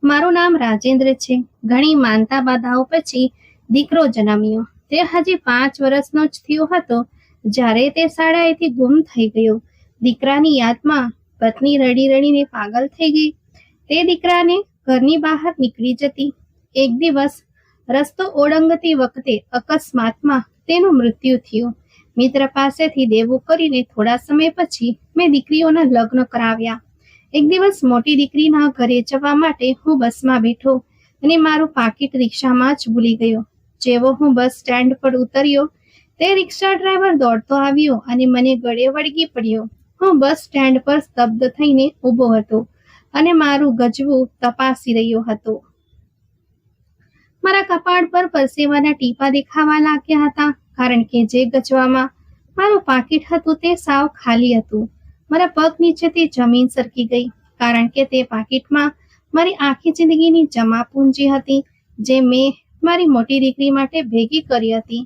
મારું નામ રાજેન્દ્ર છે. ઘણી માનતા બાધાઓ પછી દીકરો જન્મ્યો. તે હજી 5 વર્ષનો જ થયો હતો જ્યારે તે શાળાએથી ગુમ થઈ ગયો. દીકરાની યાદમાં પત્ની રડી રડીને પાગલ થઈ ગઈ. તે દીકરાને ઘરની બહાર નીકળી જતી. એક દિવસ રસ્તો ઓળંગતી વખતે અકસ્માતમાં તેનું મૃત્યુ થયું. મિત્ર પાસેથી દેવું કરીને થોડા સમય પછી મેં દીકરીઓના લગ્ન કરાવ્યા. એક દિવસ મોટી દીકરીના ઘરે જવા માટે હું બસમાં બેઠો અને મારું પાકીટ રિક્ષામાં જ ભૂલી ગયો. જેવો હું બસ સ્ટેન્ડ પર ઉતર્યો તે રિક્ષા ડ્રાઈવર દોડતો આવ્યો અને મને ગળે વળગી પડ્યો. હું બસ સ્ટેન્ડ પર સ્તબ્ધ થઈને ઊભો હતો અને મારું ગજવું તપાસી રહ્યો હતો. મારા કપાળ પર પરસેવાના ટીપા દેખાવા લાગ્યા હતા કારણ કે જે ગજવામાં મારું પાકીટ હતું તે સાવ ખાલી હતું. મારા પગ નીચેથી જમીન સરકી ગઈ કારણ કે તે પાકીટમાં મારી આખી જિંદગીની જમા પૂંજી હતી જે મેં મારી મોટી દીકરી માટે ભેગી કરી હતી.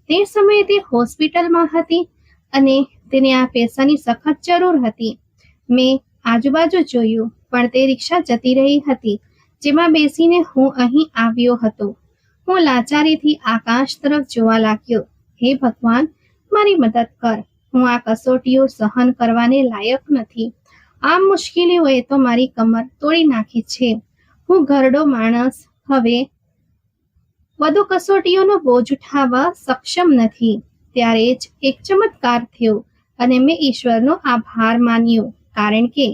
તે સમયે તે હોસ્પિટલમાં હતી અને તેને આ પૈસાની સખત જરૂર હતી. મેં આજુબાજુ જોયું પણ તે રિક્ષા જતી રહી હતી જેમાં બેસીને હું અહીં આવ્યો હતો. હું લાચારીથી આકાશ તરફ જોવા લાગ્યો. હે ભગવાન, મારી મદદ કર. હું આ કસોટીઓ સહન કરવાને લાયક નથી. આ મુશ્કેલીઓએ તો મારી કમર તોડી નાખી છે. હું ઘરડો માણસ હવે વધુ કસોટીઓનો બોજ ઉઠાવવા સક્ષમ નથી. ત્યારે જ એક ચમત્કાર થયો અને મેં ઈશ્વરનો આભાર માન્યો કારણ કે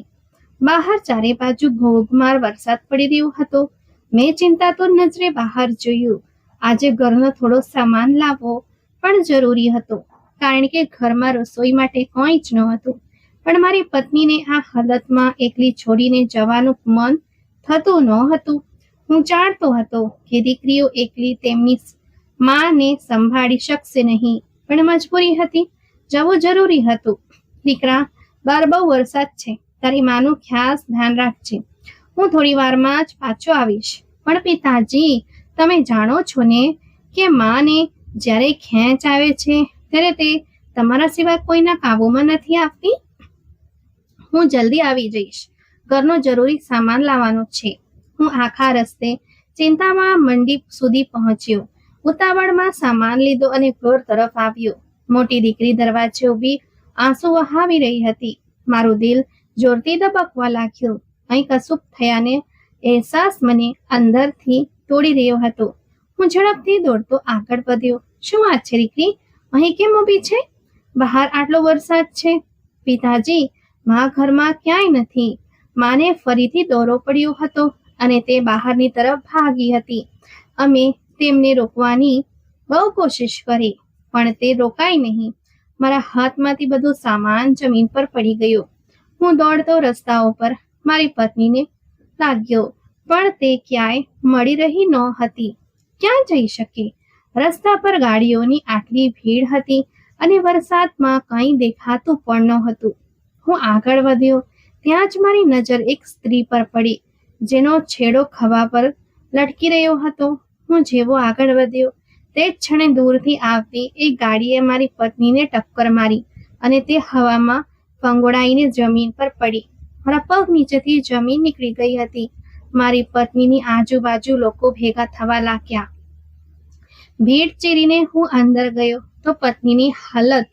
બહાર ચારે બાજુ ધોધમાર વરસાદ પડી રહ્યો હતો. મેં ચિંતાતુર નજરે બહાર જોયું. આજે ઘરનો થોડો સામાન લાવવો પણ જરૂરી હતો કારણ કે ઘરમાં રસોઈ માટે કંઈ જ ન હતું. પણ મારી પત્નીને આ હાલતમાં એકલી છોડીને જવાનું મન થતું ન હતું. હું જાણતો હતો કે દીકરીઓ એકલી તેમની માને સંભાળી શકશે નહીં પણ મજબૂરી હતી. જવું જરૂરી હતું. દીકરા, બહાર બહુ વરસાદ છે. તારી માનું ખાસ ધ્યાન રાખજે. હું થોડી વારમાં જ પાછો આવીશ. પણ પિતાજી, તમે જાણો છો ને કે માને જ્યારે ખેંચ આવે છે ત્યારે તે તમારા સિવાય કોઈના કાબુમાં નથી આવતી. હું જલ્દી આવી જઈશ. ઘરનો જરૂરી સામાન લાવવાનો છે. હું આખા રસ્તે ચિંતામાં મંડી સુધી પહોંચ્યો. ઉતાવળમાં સામાન લીધો અને ઘર તરફ આવ્યો. મોટી દીકરી દરવાજે ઊભી આંસુ વહાવી રહી હતી. મારું દિલ જોરથી ધબકવા લાગ્યું. અહીં કશુંક થયાને અહેસાસ મને અંદરથી તોડી રહ્યો હતો. હું ઝડપથી દોડતો આગળ વધ્યો. શું વાત છે દીકરી? અહીં કેમ ઊભી છે? બહાર આટલો વરસાદ છે. પિતાજી, મા ઘરમાં ક્યાંય નથી. માને ફરીથી દોરો પડ્યો હતો અને તે બહારની તરફ ભાગી હતી. અમે તેમને રોકવાની બહુ કોશિશ કરી પણ તે રોકાઈ નહીં. મારા હાથમાંથી બધું સામાન જમીન પર પડી ગયો. હું દોડતો રસ્તાઓ પર મારી પત્નીને લાગ્યો પણ તે ક્યાંય મળી રહી ન હતી. ક્યાં જઈ શકે? રસ્તા પર ગાડીઓની આટલી ભીડ હતી અને વરસાદમાં કંઈ દેખાતું પણ નહોતું. હું આગળ વધ્યો ત્યાં જ મારી નજર એક સ્ત્રી પર પડી જેનો છેડો ખભા પર લટકી રહ્યો હતો. હું જેવો આગળ વધ્યો તે જ ક્ષણે દૂરથી આવતી એક ગાડીએ મારી પત્નીને ટક્કર મારી અને તે હવામાં ફંગોળાઈને જમીન પર પડી. મારા પગ નીચેથી જમીન નીકળી ગઈ હતી. મારી પત્નીની આજુબાજુ લોકો ભેગા થવા લાગ્યા. ભીડ ચીરીને હું અંદર ગયો તો પત્નીની હાલત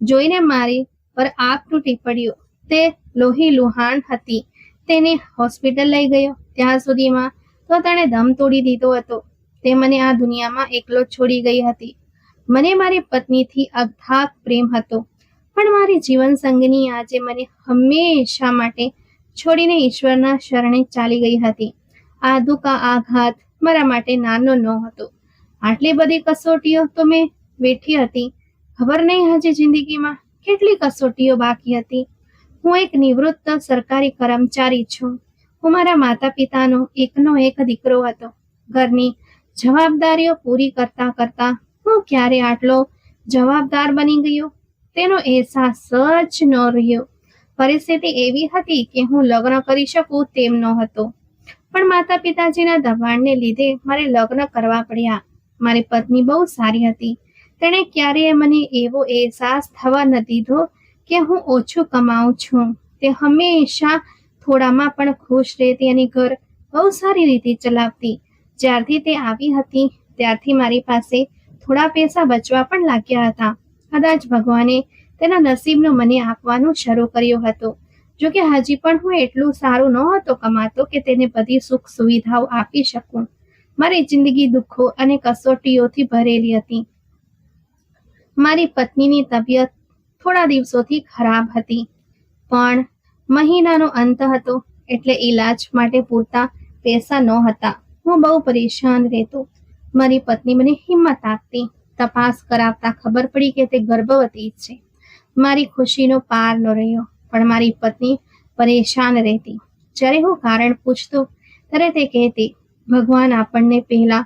જોઈને મારી પર આગ તૂટી પડ્યો. તે લોહી લુહાણ હતી. તેને હોસ્પિટલ લઈ ગયો. ત્યાં સુધીમાં તો તેણે દમ તોડી દીધો હતો. તે મને આ દુનિયામાં એકલો છોડી ગઈ હતી. મને મારી પત્નીથી અથાગ પ્રેમ હતો પણ મારી જીવન સંગીની આજે મને હંમેશા માટે છોડીને ઈશ્વરના શરણે ચાલી ગઈ હતી. આ દુઃખ, આ આઘાત મારા માટે નાનો ન હતો. આટલી બધી કસોટીઓ તો મેં વેઠી હતી. ખબર નહીં હજી જિંદગીમાં કેટલી કસોટીઓ બાકી હતી. હું એક નિવૃત્ત સરકારી કર્મચારી છું. હું મારા માતા પિતાનો એકનો એક દીકરો હતો. ઘરની જવાબદારીઓ પૂરી કરતા કરતા હું ક્યારે આટલો જવાબદાર બની ગયો તેનો અહેસાસ જ ન રહ્યો. પરિસ્થિતિ એવી હતી કે હું લગ્ન કરી શકું તેમ નહોતો પણ માતા પિતાજીના દબાણને લીધે મારે લગ્ન કરવા પડ્યા. મારી પત્ની બહુ સારી હતી. તેણે ક્યારેય મને એવો અહેસાસ થવા ન દીધો કે હું ઓછું કમાઉં છું. તે હંમેશા થોડામાં પણ ખુશ રહેતી અને ઘર બહુ સારી રીતે ચલાવતી. જ્યારથી તે આવી હતી ત્યારથી મારી પાસે થોડા પૈસા બચવા પણ લાગ્યા હતા. કદાચ ભગવાને તેના નસીબનો મને આપવાનું શરૂ કર્યો હતો. જોકે હજી પણ હું એટલું સારું નહોતો કમાતો કે તેને બધી સુખ સુવિધાઓ આપી શકું. મારી જિંદગી દુઃખો અને કસોટીઓથી ભરેલી હતી. મારી પત્નીની તબિયત થોડા દિવસોથી ખરાબ હતી, પણ મહિનાનો અંત હતો એટલે ઈલાજ માટે પૂરતા પૈસા નહોતા. હું બહુ પરેશાન રહેતો. મારી પત્ની મને હિંમત આપતી. તપાસ કરાવતા ખબર પડી કે તે ગર્ભવતી છે. મારી ખુશીનો પાર ન રહ્યો, પણ મારી પત્ની પરેશાન રહેતી. જ્યારે હું કારણ પૂછતો ત્યારે તે કહેતી, ભગવાન આપણને પહેલા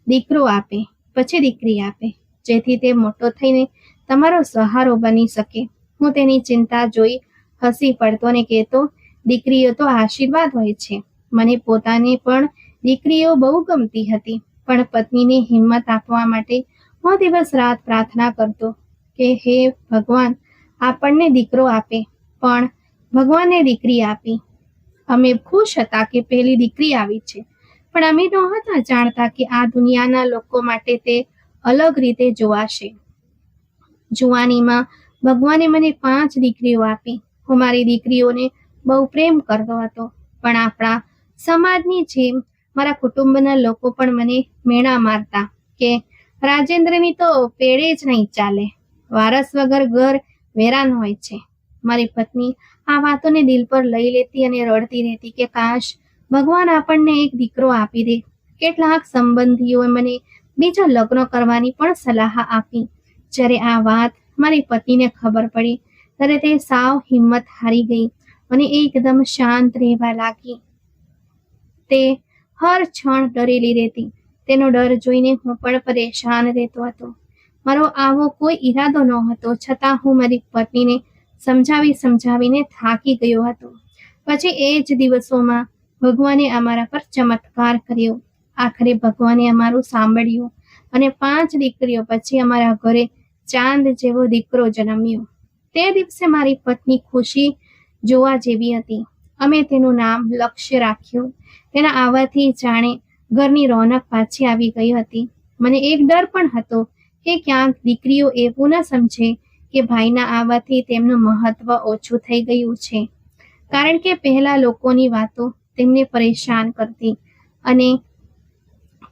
દીકરો આપે, પછી દીકરી આપે, જેથી તે મોટો થઈને તમારો સહારો બની શકે. હું તેની ચિંતા જોઈ હસી પડતો અને કહેતો, દીકરીઓ તો આશીર્વાદ હોય છે. મને પોતાને પણ દીકરીઓ બહુ ગમતી હતી, પણ પત્નીને હિંમત આપવા માટે હું દિવસ રાત પ્રાર્થના કરતો કે હે ભગવાન આપણને દીકરો આપે. પણ ભગવાને દીકરી આપી. અમે ખુશ હતા કે પહેલી દીકરી આવી છે, પણ અમે નહોતા જાણતા કે આ દુનિયાના લોકો માટે તે અલગ રીતે જોવાશે. જુવાનીમાં ભગવાને મને 5 દીકરીઓ આપી. હું મારી દીકરીઓને બહુ પ્રેમ કરતો હતો, પણ આપણા સમાજની જેમ મારા કુટુંબના લોકો પણ મને મેણા મારતા કે રાજેન્દ્રની તો પેડે જ નહીં ચાલે, વારસ વગર ઘર વેરાન હોય છે. મારી પત્ની આ વાતોને દિલ પર લઈ લેતી અને રડતી રહેતી કે કાશ ભગવાન આપણને એક દીકરો આપી દે. કેટલાક સંબંધીઓએ મને બીજા લગ્ન કરવાની પણ સલાહ આપી. જ્યારે આ વાત મારી પત્નીને ખબર પડી ત્યારે તે સાવ હિંમત હારી ગઈ અને એકદમ શાંત રહેવા લાગી. તે હર ક્ષણ ડરેલી રહેતી. તેનો ડર જોઈને હું પણ પરેશાન રહેતો હતો. મારો આવો કોઈ ઈરાદો નહોતો, છતાં હું મારી પત્નીને સમજાવીને થાકી ગયો હતો. પછી એ જ દિવસોમાં ભગવાને અમારા પર ચમત્કાર કર્યો. આખરે ભગવાને અમારું સાંભળ્યું અને 5 દીકરીઓ પછી અમારા ઘરે ચાંદ જેવો દીકરો જન્મ્યો. તે દિવસે મારી પત્ની ખુશી જોવા જેવી હતી. અમે તેનું નામ લક્ષ્ય રાખ્યું. તેના આવવાથી જાણે ઘરની રોનક પાછી આવી ગઈ હતી. મને એક ડર પણ હતો કે ક્યાંક દીકરીઓ એવું ન સમજે કે ભાઈના આવવાથી તેમનું મહત્વ ઓછું થઈ ગયું છે, કારણ કે પહેલા લોકોની વાતો તેમને પરેશાન કરતી અને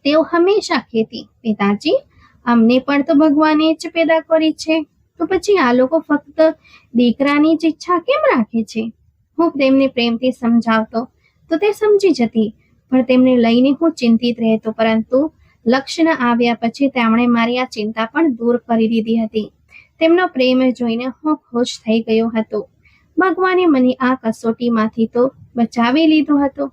તેઓ હંમેશા કહેતી, પિતાજી અમને પણ તો ભગવાને જ પેદા કરી છે, તો પછી આ લોકો ફક્ત દીકરાની જ ઈચ્છા કેમ રાખે છે? હું તેમને પ્રેમથી સમજાવતો તો તે સમજી જતી, પણ તેમને લઈને હું ચિંતિત રહેતો. પરંતુ લક્ષ્ય આવ્યા પછી તેમણે મારી આ ચિંતા પણ દૂર કરી દીધી હતી. તેમનો પ્રેમ જોઈને હું ખુશ થઈ ગયો હતો. ભગવાને મને આ કસોટીમાંથી તો બચાવી લીધો હતો.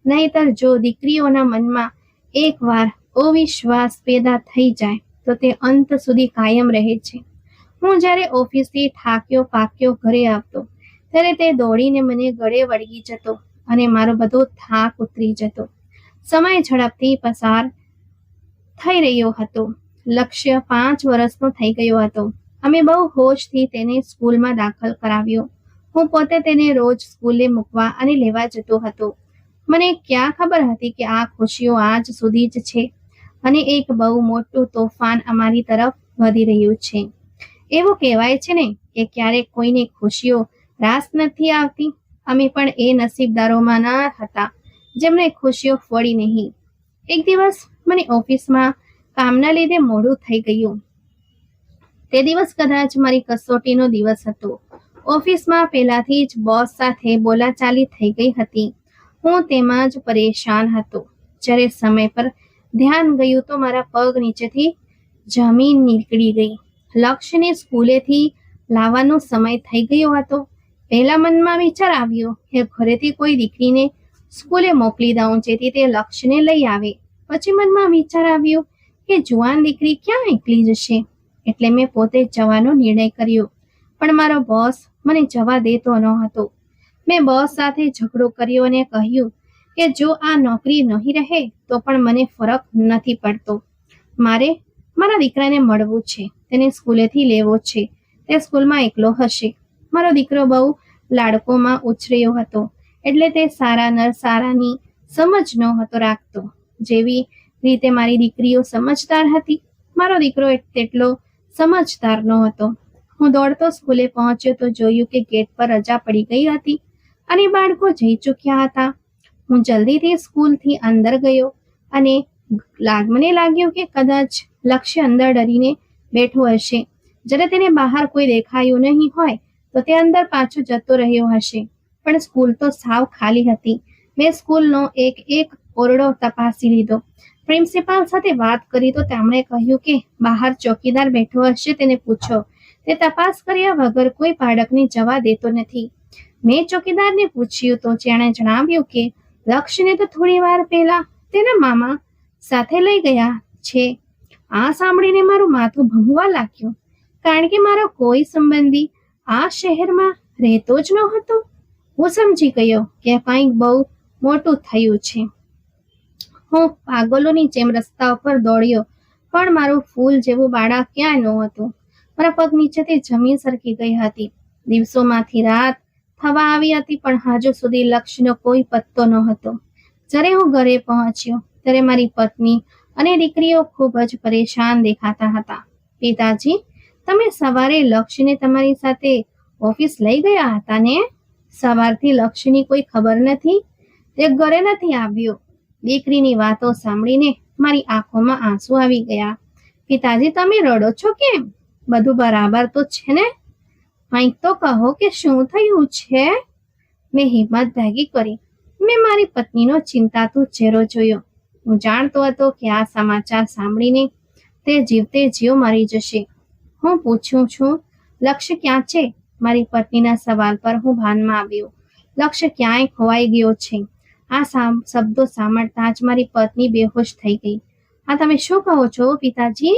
નહીતર જો દીકરીઓના મનમાં એકવાર અવિશ્વાસ પેદા થઈ જાય તો તે અંત સુધી કાયમ રહે છે. હું જ્યારે ઓફિસથી થાક્યો પાક્યો ઘરે આવતો ત્યારે તે દોડીને મને ગળે વળગી જતો અને મારો બધો થાક ઉતરી જતો. સમય ઝડપથી પસાર થઈ રહ્યો હતો. લક્ષ્ય 5 વર્ષનો થઈ ગયો હતો. અમે બહુ હોશથી તેને સ્કૂલમાં દાખલ કરાવ્યો. હું પોતે તેને રોજ સ્કૂલે મૂકવા અને લેવા જતો હતો. મને ક્યાં ખબર હતી કે આ ખુશીઓ આજ સુધી જ છે અને એક બહુ મોટું તોફાન અમારી તરફ વધી રહ્યું છે. એવું કહેવાય છે ને કે ક્યારેક કોઈને ખુશીઓ રાસ નથી આવતી. અમે પણ એ નસીબદારોમાં ન હતા જેમને ખુશીઓ ફળી નહીં. એક દિવસ મને ઓફિસમાં કામના લીધે મોડું થઈ ગયું. તે દિવસ કદાચ મારી કસોટીનો દિવસ હતો. ઓફિસમાં પહેલાથી જ બોસ સાથે બોલાચાલી થઈ ગઈ હતી. હું તેમાં જ પરેશાન હતો. જ્યારે સમય પર ધ્યાન ગયું તો મારા પગ નીચેથી જમીન નીકળી ગઈ. લક્ષ્યને સ્કૂલેથી લાવવાનો સમય થઈ ગયો હતો. પહેલા મનમાં વિચાર આવ્યો કે ઘરેથી કોઈ દીકરીને સ્કૂલે મોકલી દઉં જેથી તે લક્ષ્યને લઈ આવે. પછી મનમાં વિચાર આવ્યો કે જુવાન દીકરી ક્યાં એકલી જશે, એટલે મેં પોતે જવાનો નિર્ણય કર્યો. પણ મારો બોસ મને જવા દેતો ન હતો. મેં બોસ સાથે ઝઘડો કર્યો અને કહ્યું કે જો આ નોકરી નહીં રહે તો પણ મને ફરક નથી પડતો. મારે મારા દીકરાને મળવું છે, તેને સ્કૂલેથી લેવો છે. તે સ્કૂલમાં એકલો હશે. મારો દીકરો બહુ લાડકોમાં ઉછર્યો હતો, એટલે તે સારા નરસારાની સમજ નહોતો રાખતો. જેવી રીતે મારી દીકરીઓ સમજદાર હતી, મારો દીકરો તેટલો સમજદાર નહોતો. હું દોડતો સ્કૂલે પહોંચ્યો તો જોયું કે ગેટ પર રજા પડી ગઈ હતી અને બાળકો જઈ ચૂક્યા હતા. હું જલ્દીથી સ્કૂલથી અંદર ગયો અને મને લાગ્યું કે કદાચ લક્ષ્ય અંદર ડરીને બેઠો હશે. જ્યારે તેને બહાર કોઈ દેખાયું નહીં હોય તો તે અંદર પાછો જતો રહ્યો હશે. પણ સ્કૂલ તો સાવ ખાલી હતી. મેં સ્કૂલનો એક ઓરડો તપાસી લીધો. પ્રિન્સિપાલ સાથે વાત કરી તો તેમણે કહ્યું કે બહાર ચોકીદાર બેઠો હશે, તેને પૂછો. તે તપાસ કર્યા વગર કોઈ બાળકને જવા દેતો નથી. મેં ચોકીદારને પૂછ્યું તો તેણે જણાવ્યું કે લક્ષ્યને તો થોડી વાર પહેલા તેના મામા સાથે લઈ ગયા છે. આ સાંભળીને મારું માથું ભમવા લાગ્યું, કારણ કે મારો કોઈ સંબંધી આ શહેરમાં રહેતો જ નહોતો. હું સમજી ગયો કે કંઈક બહુ મોટું થયું છે. હું પાગલોની જેમ રસ્તા ઉપર દોડ્યો, પણ મારું ફૂલ જેવું બાળક ક્યાંય નહોતું. મારા પગ નીચેથી જમીન સરકી ગઈ હતી. દિવસોમાંથી રાત થવા આવી હતી, પણ હજુ સુધી લક્ષ્યનો કોઈ પત્તો નહોતો. જ્યારે હું ઘરે પહોંચ્યો ત્યારે મારી પત્ની અને દીકરીઓ ખૂબ જ પરેશાન દેખાતા હતા. પિતાજી, તમે સવારે લક્ષ્યને તમારી સાથે ઓફિસ લઈ ગયા હતા ને? સવારથી લક્ષ્યની કોઈ ખબર નથી, તે ઘરે નથી આવ્યો. દીકરીની વાતો સાંભળીને મારી આંખોમાં આંસુ આવી ગયા. પિતાજી, તમે રડો છો કેમ? બધું બરાબર તો છે ને? કંઈક તો કહો કે શું થયું છે? મેં હિંમત ભેગી કરી. મેં મારી પત્નીનો ચિંતાતુર ચહેરો જોયો. હું જાણતો હતો કે આ સમાચાર સાંભળીને તે જીવતે જીવ મરી જશે. હું પૂછું છું, લક્ષ્ય ક્યાં છે? મારી પત્નીના સવાલ પર હું ભાનમાં આવ્યો. લક્ષ્ય ક્યાંય ખોવાઈ ગયો છે. આ શબ્દો સાંભળતા જ મારી પત્ની બેહોશ થઈ ગઈ. આ તમે શું કહો છો પિતાજી?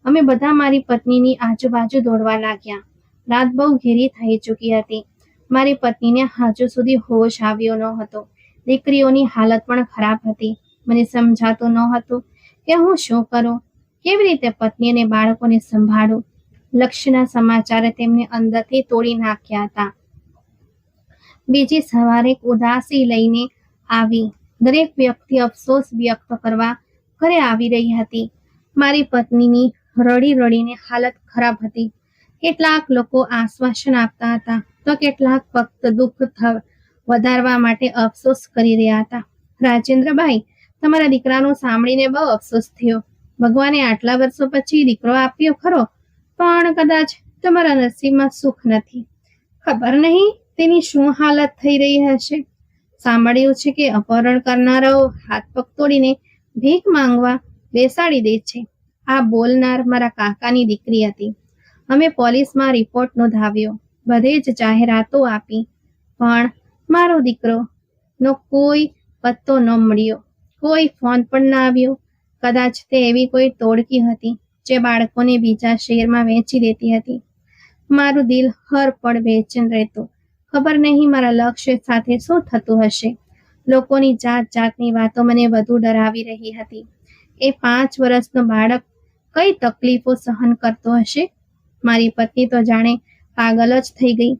અમે બધા મારી પત્નીની આજુબાજુ દોડવા લાગ્યા. રાત બહુ ઘેરી થઈ ચૂકી હતી. મારી પત્નીને હજુ સુધી હોશ આવ્યો ન હતો. દીકરીઓની હાલત પણ ખરાબ હતી. મને સમજાતું ન હતું કે હું શું કરું, કેવી રીતે પત્ની અને બાળકોને સંભાળું. લક્ષ્યના સમાચારે તેમને અંદરથી તોડી નાખ્યા હતા. બીજી સવારે ઉદાસી લઈને આવી. દરેક વ્યક્તિ અફસોસ વ્યક્ત કરવા ઘરે આવી રહી હતી. મારી પત્નીની રડી રડીને હાલત ખરાબ હતી. કેટલાક લોકો આશ્વાસન આપતા હતા તો કેટલાક ફક્ત દુઃખ વધારવા માટે અફસોસ કરી રહ્યા હતા. રાજેન્દ્રભાઈ, તમારા દીકરાનું સાંભળીને બહુ અફસોસ થયો. ભગવાને આટલા વર્ષો પછી દીકરો આપ્યો ખરો, પણ કદાચ તમારા નસીબમાં સુખ નથી. ખબર નહીં તેની શું હાલત થઈ રહી હશે. સાંભળ્યું છે કે અપહરણ કરનારાઓ હાથ પગ તોડીને ભીખ માંગવા બેસાડી દે છે. આ બોલનાર મારા કાકાની દીકરી હતી. અમે પોલીસમાં રિપોર્ટ નોંધાવ્યો, બધે જ જાહેરાતો આપી, પણ મારો દીકરોનો કોઈ પત્તો ન મળ્યો. કોઈ ફોન પણ ના આવ્યો. કદાચ તે એવી કોઈ ટોળકી હતી જે બાળકોને બીજા શહેરમાં વેચી દેતી હતી. મારું દિલ હર પળ બેચેન રહેતું. ખબર નહીં મારા લક્ષ્ય સાથે શું થતું હશે. લોકોની જાત જાતની વાતો મને વધુ ડરાવી રહી હતી. એ 5 વર્ષનો બાળક કઈ તકલીફો સહન કરતો હશે. મારી પત્ની તો જાણે પાગલ જ થઈ ગઈ.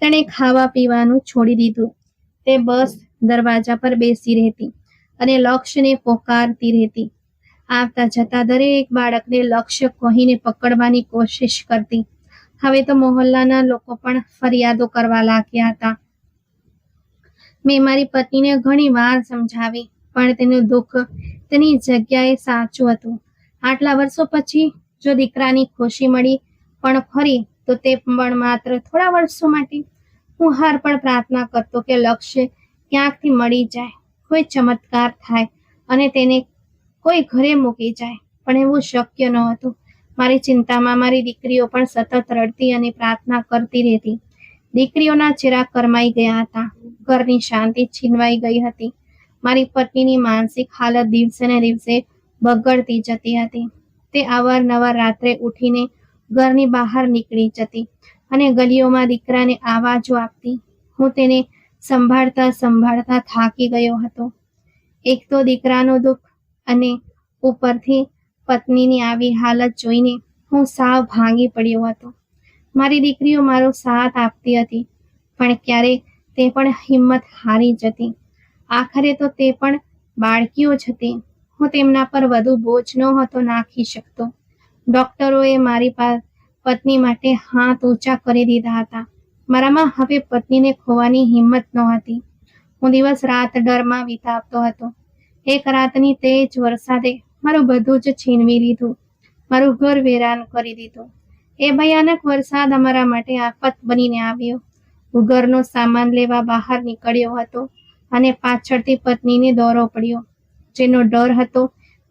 તેણે ખાવા પીવાનું છોડી દીધું. તે બસ દરવાજા પર બેસી રહેતી અને લક્ષ્યને પોકારતી રહેતી. આવતા જતા દરેક બાળકને લક્ષ્ય કહીને પકડવાની કોશિશ કરતી. હવે તો મોહલ્લાના લોકો પણ ફરિયાદો કરવા લાગ્યા હતા. મેં મારી પત્નીને ઘણી વાર સમજાવી, પણ તેનું દુઃખ તેની જગ્યાએ સાચું હતું. આટલા વર્ષો પછી જો દીકરાની ખુશી મળી પણ ખરી, તો તે પણ માત્ર થોડા વર્ષો માટે. હું હર પણ પ્રાર્થના કરતો કે લક્ષ્ય ક્યાંકથી મળી જાય, કોઈ ચમત્કાર થાય અને તેને કોઈ ઘરે મૂકી જાય, પણ એવું શક્ય ન હતું. મારી ચિંતામાં મારી દીકરીઓ પણ સતત રડતી અને પ્રાર્થના કરતી રહેતી. દીકરીઓના ચહેરા કરમાઈ ગયા હતા. ઘરની શાંતિ છીનવાઈ ગઈ હતી. મારી પત્નીની માનસિક હાલત દિવસે ને દિવસે બગડતી જતી હતી. તે અવારનવાર રાત્રે ઉઠીને ઘરની બહાર નીકળી જતી અને ગલીઓમાં દીકરાને આવાજો આપતી. હું તેને સંભાળતા સંભાળતા થાકી ગયો હતો. એક તો દીકરાનો દુઃખ અને ઉપરથી પત્નીની આવી હાલત જોઈને હું સાવ ભાંગી પડ્યો હતો. મારી દીકરીઓ મારો સાથ આપતી હતી, પણ ક્યારેક તે પણ હિંમત હારી જતી. આખરે તો તે પણ બાળકીઓ જ હતી. હું તેમના પર વધુ બોજ નહોતો નાખી શકતો. ડોક્ટરોએ મારી પત્ની માટે હાથ ઊંચા કરી દીધા હતા. મારામાં હવે પત્નીને ખોવાની હિંમત નહોતી. હું દિવસ રાત ડરમાં વિતાવતો હતો. એક રાતની તેજ વરસાદે મારું બધું જ છીનવી લીધું, મારું ઘર વેરાન કરી દીધું. એ ભયાનક વરસાદ અમારા માટે આફત બનીને આવ્યો. હું ઘરનો સામાન લેવા બહાર નીકળ્યો હતો અને પાછળથી પત્નીને દોરો પડ્યો. જેનો ડર હતો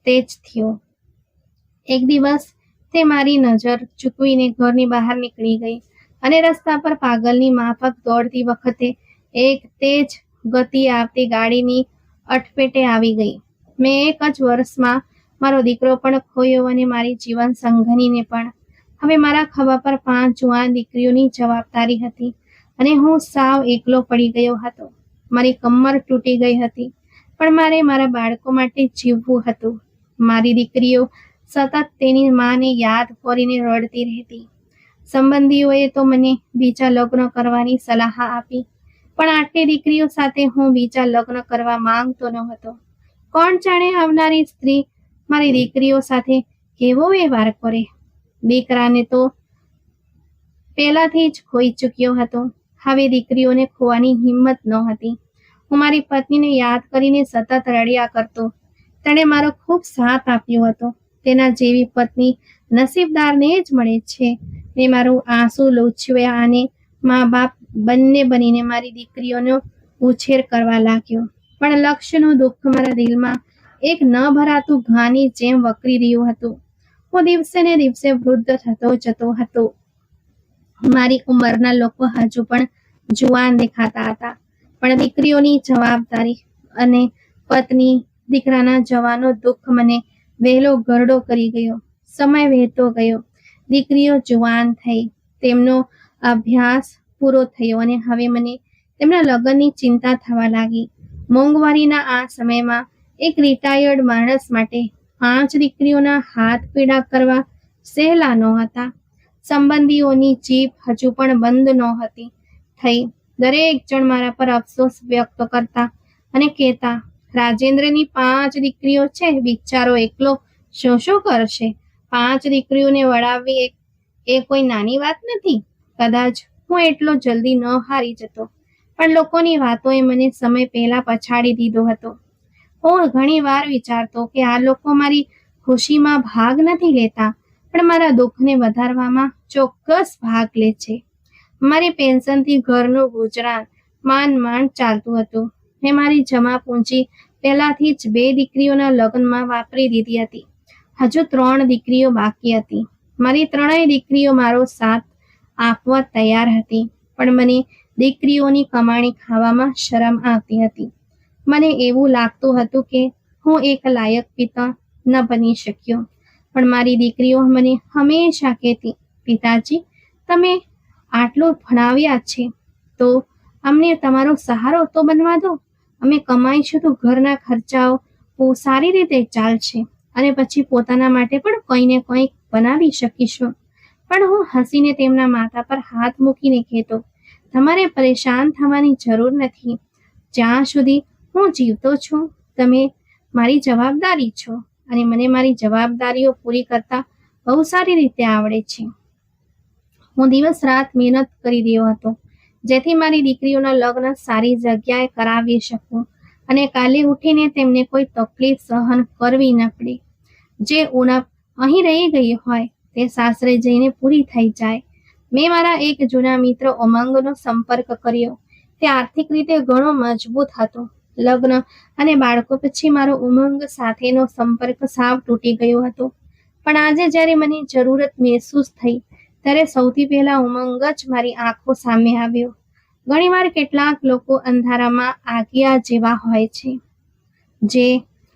તે જ થયો. એક દિવસ તે મારી નજર ચૂકવીને ઘરની બહાર નીકળી ગઈ અને રસ્તા પર પાગલની માફક દોડતી વખતે એક તેજ ગતિએ આવતી ગાડીની અટફેટે આવી ગઈ. મેં એક જ વર્ષમાં મારો દીકરો પણ ખોયો અને મારી જીવન સંઘનીને પણ. હવે મારા ખભા પર 5 જુવાન દીકરીઓની જવાબદારી હતી અને હું સાવ એકલો પડી ગયો હતો. મારી કમર તૂટી ગઈ હતી, પણ મારે મારા બાળકો માટે જીવવું હતું. મારી દીકરીઓ સતત તેની માને યાદ કરીને રડતી રહેતી. સંબંધીઓએ તો મને બીજા લગ્ન કરવાની સલાહ આપી, પણ આટલી દીકરીઓ સાથે હું બીજા લગ્ન કરવા માંગતો ન હતો. કોણ જાણે આવનારી સ્ત્રી મારી દીકરીઓ સાથે કેવો વ્યવહાર કરે. દીકરાને તો પહેલાથી જ ખોઈ ચૂક્યો હતો. હવે દીકરીઓને ખોવાની હિંમત નહોતી. હું મારી પત્નીને યાદ કરીને સતત રડ્યા કરતો. તેણે મારો ખૂબ સાથ આપ્યો હતો. તેના જેવી પત્ની નસીબદારને જ મળે છે. મેં મારું આંસુ લૂછવ્યા અને મા બાપ બંને બનીને મારી દીકરીઓનો ઉછેર કરવા લાગ્યો. પણ લક્ષ્યનું દુઃખ મારા દિલમાં એક ન ભરાતું ઘાની જેમ વકરી રહ્યું હતું. હું દિવસે ને દિવસે વૃદ્ધ થતો જતો હતો. મારી ઉંમરના લોકો હજુ પણ જુવાન દેખાતા હતા, પણ દીકરીઓની જવાબદારી અને પત્ની દીકરાના જવાનો દુઃખ મને વહેલો ઘરડો કરી ગયો. સમય વહેતો ગયો. દીકરીઓ જુવાન થઈ, તેમનો અભ્યાસ પૂરો થયો અને હવે મને તેમના લગ્નની ચિંતા થવા લાગી. મોંઘવારીના આ સમયમાં એક રિટાયર્ડ માણસ માટે 5 દીકરીઓના હાથ પીડા કરવા સહેલા નહોતા. સંબંધીઓની જીભ હજુ પણ બંધ નહોતી થઈ. દરેક જણ મારા પર અફસોસ વ્યક્ત કરતા અને કહેતા, રાજેન્દ્રની 5 દીકરીઓ છે, બિચારો એકલો શું કરશે. 5 દીકરીઓને વળાવવી એ કોઈ નાની વાત નથી. કદાચ હું એટલો જલ્દી ન હારી જતો, પણ લોકોની વાતોએ મને સમય પહેલા પછાડી દીધો હતો. હું ઘણી વાર વિચારતો કે આ લોકો મારી ખુશીમાં ભાગ નથી લેતા, પણ મારા દુઃખને વધારવામાં ચોક્કસ ભાગ લે છે. મારી પેન્શનથી ઘરનું ગુજરાન માંડ ચાલતું હતું. મેં મારી જમા પૂંજી પહેલાથી જ 2 દીકરીઓના લગ્નમાં વાપરી દીધી હતી. હજુ 3 દીકરીઓ બાકી હતી. મારી 3ય દીકરીઓ મારો સાથ આપવા તૈયાર હતી, પણ મને દીકરીઓની કમાણી ખાવામાં શરમ આવતી હતી. મને એવું લાગતું હતું કે હું એક લાયક પિતા ન બની શક્યો. પણ મારી દીકરીઓ મને હંમેશા કહેતી, પિતાજી, તમે આટલું ભણાવ્યા છે તો અમને તમારો સહારો તો બનવા દો. અમે કમાઈશું તો ઘરના ખર્ચાઓ સારી રીતે ચાલશે અને પછી પોતાના માટે પણ કંઈ ને કંઈ બનાવી શકીશું. પણ હું હસીને તેમના માથા પર હાથ મૂકીને કહેતો, તમારે પરેશાન થવાની જરૂર નથી. જ્યાં સુધી હું જીવતો છું, તમે મારી જવાબદારી છો અને મને મારી જવાબદારીઓ પૂરી કરતા બહુ સારી રીતે આવડે છે. હું દિવસ રાત મહેનત કરી રહ્યો હતો, જેથી મારી દીકરીઓના લગ્ન સારી જગ્યાએ કરાવી શકું અને કાલે ઉઠીને તેમને કોઈ તકલીફ સહન કરવી ન પડે. જે ઉણપ અહીં રહી ગઈ હોય તે સાસરે જઈને પૂરી થઈ જાય. મેં મારા એક જૂના મિત્ર ઉમંગનો સંપર્ક કર્યો. તે આર્થિક રીતે ઘણો મજબૂત હતો. લગ્ન અને બાળકો પછી મારો ઉમંગ સાથેનો સંપર્ક સાવ તૂટી ગયો હતો. પણ આજે જ્યારે મને જરૂરત મહેસૂસ થઈ, ત્યારે સૌથી પહેલા ઉમંગ જ મારી આંખો સામે આવ્યો. ઘણીવાર કેટલાક લોકો અંધારામાં આગિયા જેવા હોય છે, જે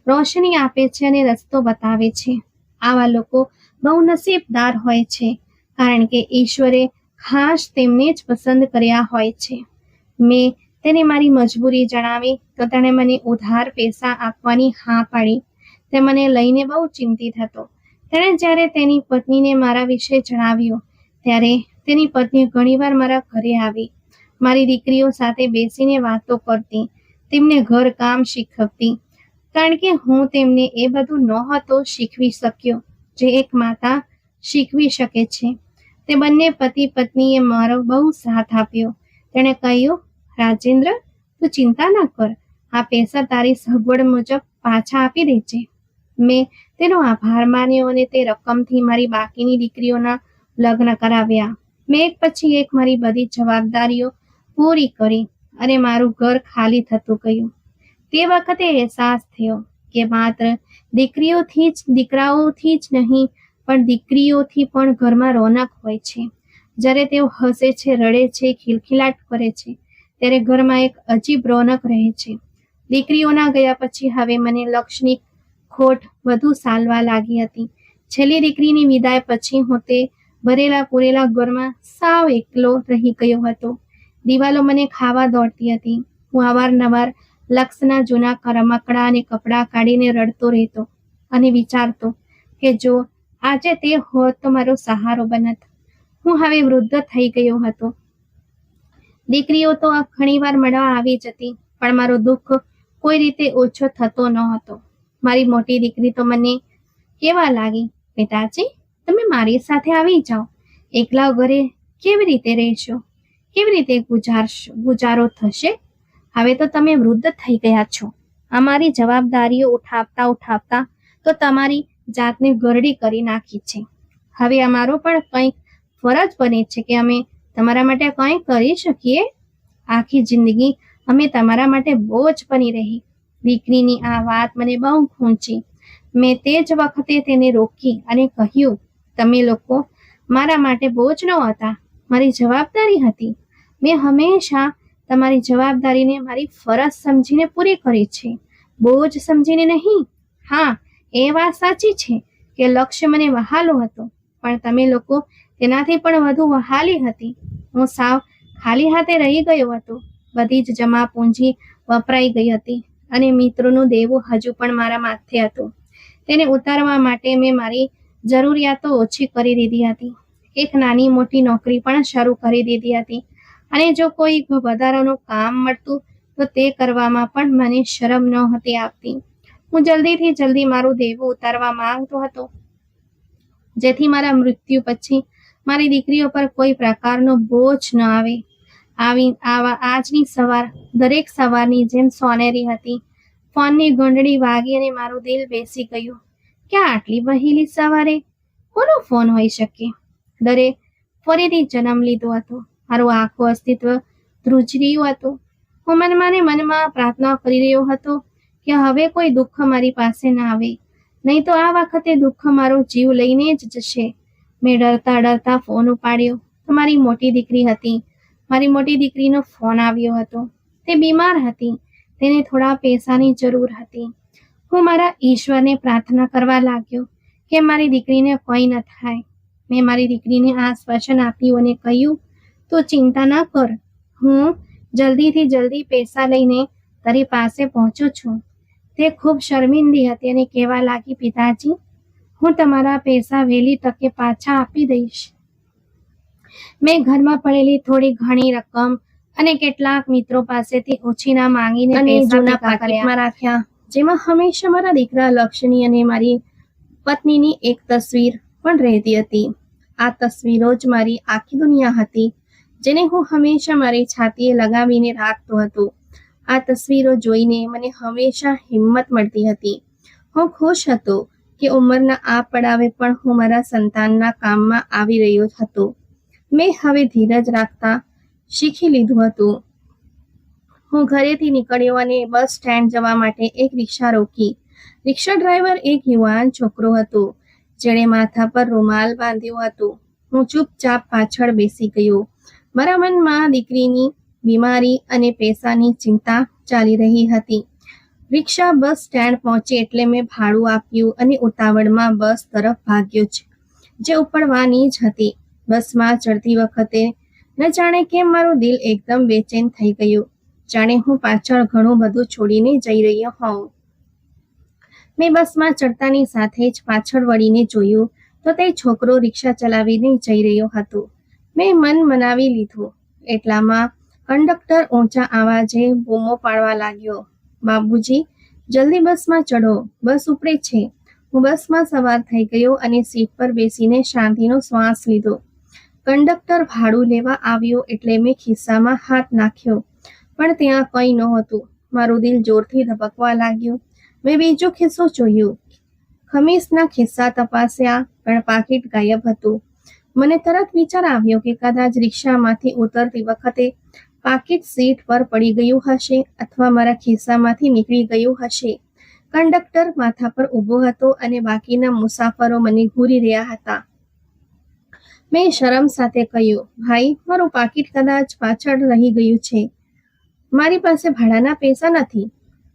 રોશની આપે છે અને રસ્તો બતાવે છે. આવા લોકો બહુ નસીબદાર હોય છે, કારણ કે ઈશ્વરે ખાસ તેમને જ પસંદ કર્યા હોય છે. મેં તેને મારી મજબૂરી જણાવી તો તેણે મને ઉધાર પૈસા આપવાની હા પાડી. તે મને લઈને બહુ ચિંતિત હતો. તેણે જ્યારે તેની પત્નીને મારા વિશે જણાવ્યું, ત્યારે તેની પત્ની ઘણીવાર મારા ઘરે આવી, મારી દીકરીઓ સાથે બેસીને વાતો કરતી. તેમને ઘર કામ શીખવતી, કારણ કે હું તેમને એ બધું નહોતો શીખવી શક્યો જે એક માતા શીખવી શકે છે. તે બંને પતિ પત્નીએ મારો બહુ સાથ આપ્યો. તેણે કહ્યું, રાજેન્દ્ર, તું ચિંતા ન કર, આ પૈસા તારી સગવડ મુજબ પાછા આપી દેજે. મેં તેનો આભાર માન્યો અને તે રકમથી મારી બાકીની દીકરીઓના લગ્ન કરાવ્યા. મેં એક પછી એક મારી બધી જવાબદારીઓ પૂરી કરી અને મારું ઘર ખાલી થતું ગયું. તે વખતે અહેસાસ થયો કે માત્ર દીકરાઓથી જ નહીં પણ દીકરીઓથી પણ ઘરમાં રોનક હોય છે. જ્યારે તેઓ હસે છે, રડે છે, ખિલખિલાટ કરે છે, ત્યારે ઘરમાં એક અજીબ રોનક રહે છે. દીકરીઓના ગયા પછી હવે મને લક્ષ્યની ખોટ વધુ સાલવા લાગી હતી. છેલ્લી દીકરીની વિદાય પછી હું તે ભરેલા પૂરેલા ઘરમાં સાવ એકલો રહી ગયો હતો. દિવાલો મને ખાવા દોડતી હતી. હું અવારનવાર લક્ષ્યના જૂના રમકડા અને કપડાં કાઢીને રડતો રહેતો અને વિચારતો કે જો આજે તે હોત તો મારો સહારો બનત. હું હવે વૃદ્ધ થઈ ગયો હતો. દીકરીઓ તો ઘણીવાર મળવા આવી જતી, પણ મારો દુઃખ કોઈ રીતે ઓછો થતો ન હતો. મારી મોટી દીકરી તો મને કેવા લાગી, પિતાજી, તમે મારી સાથે આવી જાઓ. એકલા ઘરે કેવી રીતે રહેશો? કેવી રીતે ગુજારો થશે? હવે તો તમે વૃદ્ધ થઈ ગયા છો. અમારી જવાબદારીઓ ઉઠાવતા તો તમારી જાતને ગરડી કરી નાખી છે. હવે અમારો પણ કંઈક ફરજ બને છે કે અમે તમારા માટે કંઈ કરી શકીએ. આખી જિંદગી અમે તમારા માટે બોજ બની રહી. દીકરીની આ વાત મને બહુ ખૂંચી. મેં તે જ વખતે તેને રોકી અને કહ્યું, તમે લોકો મારા માટે બોજ ન હતા, મારી જવાબદારી હતી. મેં હંમેશા તમારી જવાબદારીને મારી ફરજ સમજીને પૂરી કરી છે, બોજ સમજીને નહીં. હા, એ વાત સાચી છે કે લક્ષ્ય મને વહાલો હતો, પણ તમે લોકો તેનાથી પણ વધુ વહાલી હતી. હું સાવ ખાલી હાથે રહી ગયો હતો. બધી જ જમા પૂંજી વપરાઈ ગઈ હતી અને મિત્રોનું દેવું હજુ પણ મારા માથે હતું. તેને ઉતારવા માટે મેં મારી જરૂરિયાતો ઓછી કરી દીધી હતી. એક નાની મોટી નોકરી પણ શરૂ કરી દીધી હતી અને જો કોઈ વધારાનું કામ મળતું તો તે કરવામાં પણ મને શરમ નહોતી આવતી. હું જલ્દીથી જલ્દી મારું દેવું ઉતારવા માંગતો હતો, જેથી મારા મૃત્યુ પછી મારી દીકરીઓ પર કોઈ પ્રકારનો બોજ ન આવે. આજની સવાર દરેક સવારની જેમ સોનેરી હતી. ફોનની ઘંટડી વાગી અને મારું દિલ બેસી ગયું. ક્યાં આટલી વહેલી સવારે? કોનો ફોન હોઈ શકે? દરે ફરીથી જન્મ લીધો હતો. મારું આખું અસ્તિત્વ ધ્રુજી રહ્યું હતું. હું મનમાં પ્રાર્થના કરી રહ્યો હતો કે હવે કોઈ દુઃખ મારી પાસે ના આવે, નહીં તો આ વખતે દુઃખ મારો જીવ લઈને જ જશે. મેં ડરતા ફોન ઉપાડ્યો તો મારી મોટી દીકરી હતી. મારી મોટી દીકરીનો ફોન આવ્યો હતો. તે બીમાર હતી. તેને થોડા પૈસાની જરૂર હતી. હું મારા ઈશ્વરને પ્રાર્થના કરવા લાગ્યો કે મારી દીકરીને કોઈ ન થાય. મેં મારી દીકરીને આશ્વાસન આપ્યું અને કહ્યું, તું ચિંતા ન કર, હું જલ્દીથી જલ્દી પૈસા લઈને તારી પાસે પહોંચું છું. તે ખૂબ શર્મિંદી હતી અને કહેવા લાગી, પિતાજી, હું તમારા પૈસા વહેલી તકે પાછા આપી દઈશ. મેં ઘરમાં પડેલી થોડી ઘણી રકમ અને કેટલાક મિત્રો પાસેથી ઓછીના માંગીને પૈસા જૂના પાકીટમાં રાખ્યા, જેમાં હંમેશા મારા દીકરા લક્ષ્યની અને મારી પત્નીની એક તસવીર પણ રહેતી હતી. આ તસવીરો જ મારી આખી દુનિયા હતી, જેને હું હંમેશા મારી છાતીએ લગાવીને રાખતો હતો. આ તસવીરો જોઈને મને હંમેશા હિંમત મળતી હતી. હું ખુશ હતો કે ઉંમરના આ પડાવે પણ હું મારા સંતાનના કામમાં આવી રહ્યો હતો. મેં હવે ધીરજ રાખતા શીખી લીધું હતું. હું ઘરેથી નીકળ્યો અને બસ સ્ટેન્ડ જવા માટે એક રિક્ષા રોકી. રિક્ષા ડ્રાઈવર એક યુવાન છોકરો હતો, જેણે માથા પર રૂમાલ બાંધ્યો હતો. હું ચૂપચાપ પાછળ બેસી ગયો. મારા મનમાં દીકરીની બીમારી અને પૈસાની ચિંતા ચાલી રહી હતી. રિક્ષા બસ સ્ટેન્ડ પહોંચી એટલે મેં ભાડું આપ્યું અને ઉતાવળમાં બસ તરફ ભાગ્યો, જે ઉપડવાની જ હતી. બસમાં ચડતી વખતે ન જાણે કેમ મારું દિલ એકદમ બેચેન થઈ ગયું, જાણે હું પાછળ ઘણું બધું છોડીને જઈ રહ્યો હોઉં. મેં બસમાં ચડતાની સાથે જ પાછળ વળીને જોયું તો તે છોકરો રિક્ષા ચલાવીને જઈ રહ્યો હતો. મેં મન મનાવી લીધું. એટલામાં કંડક્ટર ઊંચા આવાજે બૂમો પાડવા લાગ્યો, બાબુજી, જલ્દી બસમાં ચઢો, બસ ઉપડે છે. હું બસમાં સવાર થઈ ગયો અને સીટ પર બેસીને શાંતિનો શ્વાસ લીધો. કંડક્ટર ભાડું લેવા આવ્યો એટલે મેં ખિસ્સામાં હાથ નાખ્યો, પણ ત્યાં કંઈ નહોતું. મારું દિલ જોરથી ધબકવા લાગ્યું. મેં બીજો ખિસ્સો જોયો, ખમીસના ખિસ્સા તપાસ્યા, પણ પાકીટ ગાયબ હતું. મને તરત વિચાર આવ્યો કે કદાચ રિક્ષામાંથી ઉતરતી વખતે પાકીટ સીટ પર પડી ગયું હશે અથવા મારા ખિસ્સામાંથી નીકળી ગયું હશે. કંડક્ટર માથા પર ઊભો હતો અને બાકીના મુસાફરો મને ઘૂરી રહ્યા હતા. મેં શરમ સાથે કહ્યું, ભાઈ, મારું પાકીટ કદાચ પાછળ રહી ગયું છે. મારી પાસે ભાડાના પૈસા નથી.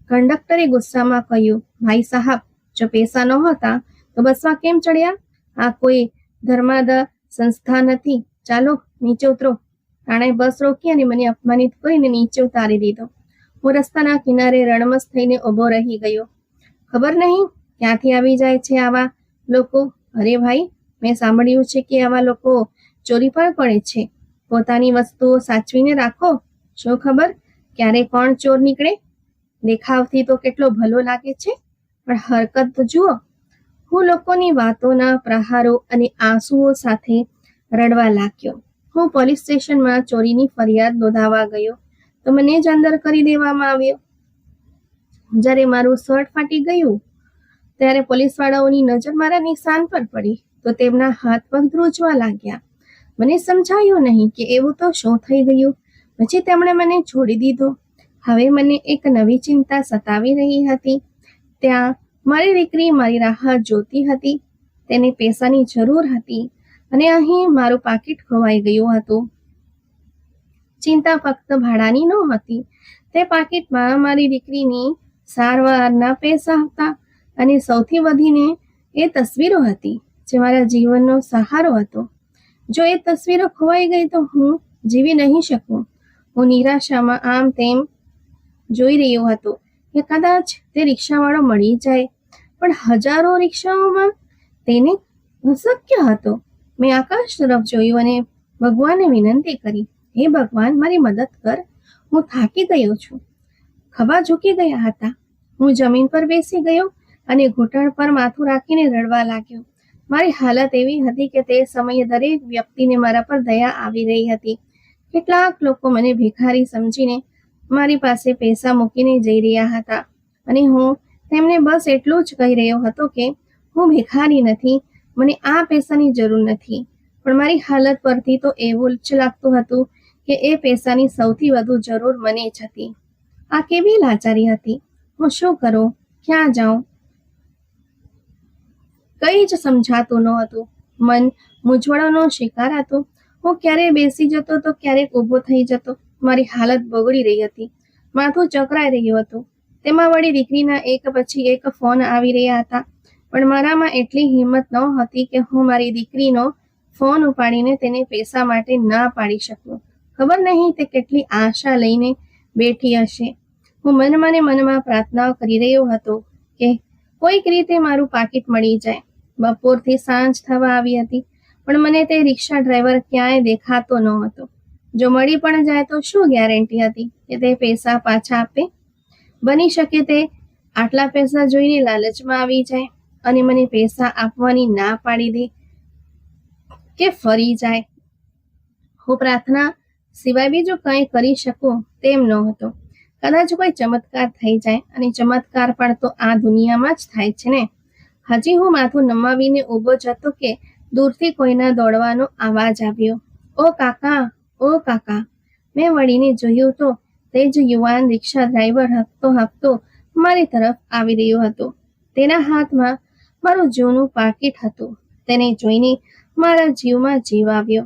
કંડક્ટરે ગુસ્સામાં કહ્યું, ભાઈ સાહેબ, જો પૈસા નહોતા તો બસમાં કેમ ચડ્યા? આ કોઈ ધર્માદા સંસ્થા નથી. ચાલો નીચે ઉતરો. રાણાએ બસ રોકી અને મને અપમાનિત કરીને નીચે ઉતારી દીધો. હું રસ્તાના કિનારે રણમસ થઈને ઊભો રહી ગયો. ખબર નહીં ક્યાંથી આવી જાય છે આવા લોકો. અરે ભાઈ, મેં સાંભળ્યું છે કે આવા લોકો ચોરી પણ કરે છે. પોતાની વસ્તુઓ સાચવીને રાખો. શું ખબર ક્યારે કોણ ચોર નીકળે. દેખાવથી તો કેટલો ભલો લાગે છે, પણ હરકત તો જુઓ. હું લોકોની વાતોના પ્રહારો અને આંસુઓ સાથે રડવા લાગ્યો. હું પોલીસ સ્ટેશનમાં ચોરીની ફરિયાદ નોંધાવા ગયો તો મને જ અંદર કરી દેવામાં આવ્યો. જ્યારે મારું શર્ટ ફાટી ગયું ત્યારે પોલીસવાળાઓની નજર મારા નિશાન પર પડી તો તેમના હાથ પગ ધ્રુજવા લાગ્યા. મને સમજાયું નહીં કે એવું તો શું થઈ ગયું. પછી તેમણે મને છોડી દીધો. હવે મને એક નવી ચિંતા સતાવી રહી હતી. ત્યાં મારી દીકરી મારી રાહ જોતી હતી. તેને પૈસાની જરૂર હતી અને અહીં મારું પાકીટ ખોવાઈ ગયું હતું. ચિંતા ફક્ત ભાડાની નહોતી. તે પાકીટમાં મારી દીકરીની સારવારના પૈસા હતા અને સૌથી વધીને એ તસવીરો હતી જે મારા જીવનનો સહારો હતો. જો એ તસવીરો ખોવાઈ ગઈ તો હું જીવી નહીં શકું. હું નિરાશામાં આમ તેમ જોઈ રહ્યો હતો કે કદાચ તે રિક્ષાવાળો મળી જાય, પણ હજારો રિક્ષાઓમાં તેને અશક્ય હતો. મેં આકાશ તરફ જોયું અને ભગવાનને વિનંતી કરી, હે ભગવાન, મારી મદદ કર. હું થાકી ગયો છું. ખભા ઝૂકી ગયા હતા. હું જમીન પર બેસી ગયો અને ઘૂંટણ પર માથું રાખીને રડવા લાગ્યો. મારી હાલત એવી હતી કે તે સમયે દરેક વ્યક્તિને મારા પર દયા આવી રહી હતી. કેટલાક લોકો મને ભિખારી સમજીને મારી પાસે પૈસા મૂકીને જઈ રહ્યા હતા અને હું તેમને બસ એટલું જ કહી રહ્યો હતો કે હું ભિખારી નથી, મને આ પૈસાની જરૂર નથી. પણ મારી હાલત પરથી તો એવું જ લાગતું હતું કે એ પૈસાની સૌથી વધુ જરૂર મને જ હતી. આ કેવી લાચારી હતી. હું શું કરું, ક્યાં જાઉં, કંઈ જ સમજાતું નહોતું. મન મૂંઝવણનો શિકાર હતો. હું ક્યારેક બેસી જતો તો ક્યારેક ઊભો થઈ જતો. મારી હાલત બગડી રહી હતી. માથું ચકરાઈ રહ્યું હતું. તેમાં વળી દીકરીના એક પછી એક ફોન આવી રહ્યા હતા, પણ મારામાં એટલી હિંમત ન હતી કે હું મારી દીકરીનો ફોન ઉપાડીને તેને પૈસા માટે ના પાડી શકું. ખબર નહીં તે કેટલી આશા લઈને બેઠી હશે. હું મનમાં ને મનમાં પ્રાર્થનાઓ કરી રહ્યો હતો કે કોઈક રીતે મારું પાકીટ મળી જાય. બપોરથી સાંજ થવા આવી હતી, પણ મને તે રિક્ષા ડ્રાઈવર ક્યાંય દેખાતો ન હતો. જો મળી પણ જાય તો શું ગેરંટી હતી કે તે પૈસા પાછા આપે? બની શકે તે આટલા પૈસા જોઈને લાલચમાં આવી જાય અને મને પૈસા આપવાની ના પાડી દે કે ફરી જાય. હું પ્રાર્થના સિવાય બીજું કંઈ કરી શકું તેમ નહોતો. કદાચ કોઈ ચમત્કાર થઈ જાય, અને ચમત્કાર પણ તો આ દુનિયામાં જ થાય છે ને. હજી હું માથું નમાવીને ઊભો જ હતો કે દૂરથી કોઈના દોડવાનો અવાજ આવ્યો. ઓ કાકા, ઓ કાકા. મેં વળીને જોયું તો તે જ યુવાન રિક્ષા ડ્રાઈવર હકતો હકતો મારી તરફ આવી રહ્યો હતો. તેના હાથમાં મારું જૂનું પાકીટ હતું. તેને જોઈને મારા જીવમાં જીવ આવ્યો.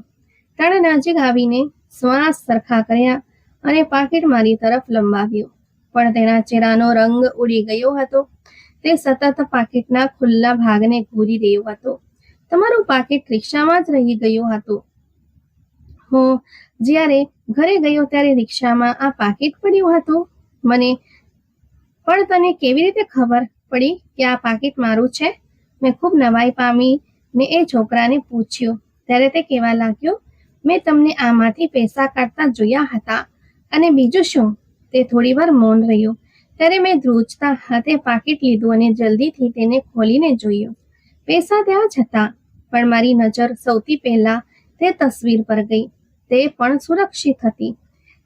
તેણે નજીક આવીને શ્વાસ સરખા કર્યા અને પાકીટ મારી તરફ લંબાવ્યું, પણ તેના ચહેરાનો રંગ ઉડી ગયો હતો. તે સતત પાકીટના ખુલ્લા ભાગને ઘૂરી રહ્યો હતો. તમારું પાકીટ રિક્ષામાં જ રહી ગયું હતું. હું જ્યારે ઘરે ગયો ત્યારે રિક્ષામાં આ પાકીટ પડ્યું હતું. મને પણ તને કેવી રીતે ખબર પડી કે આ પાકીટ મારું છે? મેં ખૂબ નવાઈ પામીને એ છોકરાને પૂછ્યું. ત્યારે તે કહેવા લાગ્યો, મેં તમને આમાંથી પૈસા કાઢતા જોયા હતા. અને બીજું શું? તે થોડીવાર મૌન રહ્યો. ત્યારે મેં ધ્રુજતા હાથે પાકીટ લીધું અને જલ્દીથી તેને ખોલીને જોયું. પૈસા ત્યાં જ હતા, પણ મારી નજર સૌથી પહેલા તે તસવીર પર ગઈ. તે પણ સુરક્ષિત હતી.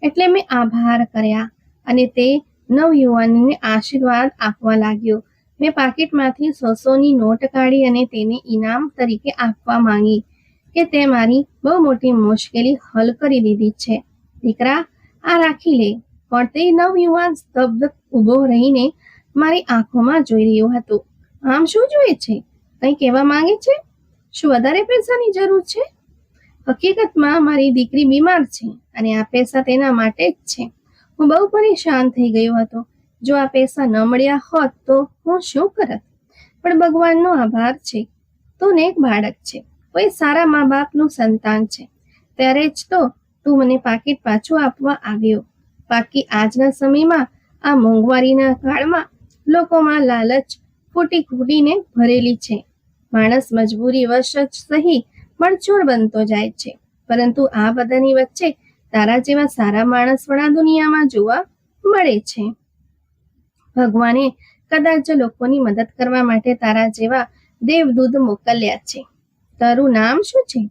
એટલે મેં આભાર કર્યા અને તે નવયુવાનને આશીર્વાદ આપવા લાગ્યો. મેં પાકીટમાંથી 100ની નોટ કાઢી અને તેને ઇનામ તરીકે આપવા માંગી કે તે મારી બહુ મોટી મુશ્કેલી હલ કરી દીધી છે. દીકરા, આ રાખી લે. પણ તે નવયુવાન સ્તબ્ધ ઊભો રહીને મારી આંખોમાં જોઈ રહ્યો હતો. આમ શું જોઈએ છે? કંઈ કહેવા માંગે છે? શું વધારે પૈસાની જરૂર છે? હકીકતમાં મારી દીકરી બીમાર છે અને આ પૈસા તેના માટે જ છે. હું બહુ પરેશાન થઈ ગયો હતો. જો આ પૈસા ન મળ્યા હોત તો હું શું કરત? પણ ભગવાનનો આભાર છે, તું નેક બાળક છે, કોઈ સારા મા બાપનું સંતાન છે. ત્યારે જ તો તું મને પાકીટ પાછું આપવા આવ્યો. બાકી આજના સમયમાં આ મોંઘવારીના કાળમાં લોકોમાં લાલચ ફૂટી ફૂટીને ભરેલી છે. માણસ મજબૂરી વશ જ સહી પણ ચોર બનતો જાય છે. પરંતુ આ બધાની વચ્ચે તારા જેવા સારા માણસવાળા દુનિયામાં જોવા મળે છે. ભગવાને કદાચ લોકોની મદદ કરવા માટે તારા જેવા દેવદૂત મોકલ્યા છે. તારું નામ શું છે?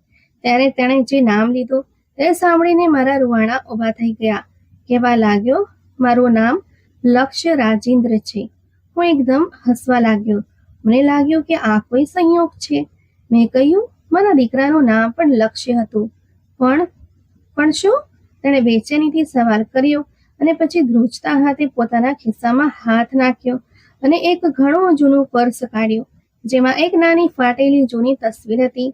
ત્યારે તેણે જે નામ લીધું તે સાંભળીને મારા રૂવાણા ઊભા થઈ ગયા. કહેવા લાગ્યો, મારું નામ લક્ષ્ય રાજેન્દ્ર છે. હું એકદમ હસવા લાગ્યો. મને લાગ્યું કે આ કોઈ સંયોગ છે. મેં કહ્યું, મારા દીકરાનું નામ પણ લક્ષ્ય હતું. પણ શું? તેણે બેચેનીથી સવાલ કર્યો અને પછી ધ્રુજતા હાથે પોતાના ખિસ્સામાં હાથ નાખ્યો અને એક ઘણું જૂનું પર્સ કાઢ્યું, જેમાં એક નાની ફાટેલી જૂની તસવીર હતી.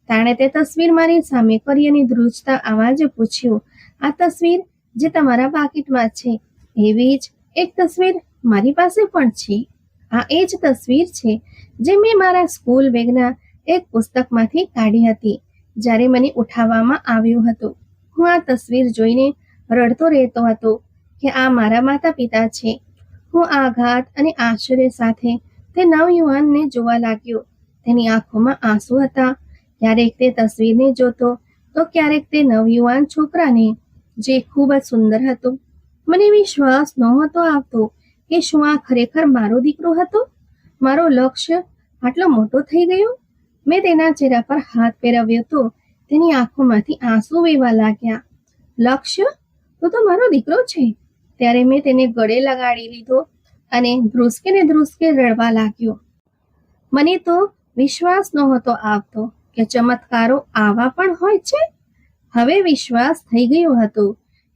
તાણે તે તસવીર મારી સામે કરી અને ધ્રુજતા અવાજે પૂછ્યું, આ તસવીર જે તમારા પાકીટમાં છે, એવી જ એક તસવીર મારી પાસે પણ છે. આ એ જ તસવીર છે જે મેં મારા સ્કૂલ બેગના એક પુસ્તકમાંથી કાઢી હતી જ્યારે મને ઉઠાવવામાં આવ્યો હતો. હું આ તસવીર જોઈને રડતો રહેતો હતો કે આ મારા માતા પિતા છે. હું આઘાત અને આશ્ચર્ય સાથે તે નવયુવાનને જોવા લાગ્યો. તેની આંખોમાં આંસુ હતા. ક્યારેક તે તસવીરને જોતો તો ક્યારેક તે નવયુવાન છોકરાને, જે ખૂબ જ સુંદર હતો. મને વિશ્વાસ નહોતો આવતો કે શું આ ખરેખર મારો દીકરો હતો. મારો લક્ષ્ય આટલો મોટો થઈ ગયો. મેં તેના ચહેરા પર હાથ ફેરવ્યો તો તેની આંખોમાંથી આંસુ વહેવા લાગ્યા. લક્ષ્ય, તું તો મારો દીકરો છે. ત્યારે મેં તેને ગળે લગાડી લીધો અને ધ્રુસકે ને ધ્રુસકે રડવા લાગ્યો. મને તો વિશ્વાસ નહોતો આવતો કે ચમત્કારો આવા પણ હોય છે. હવે વિશ્વાસ થઈ ગયો હતો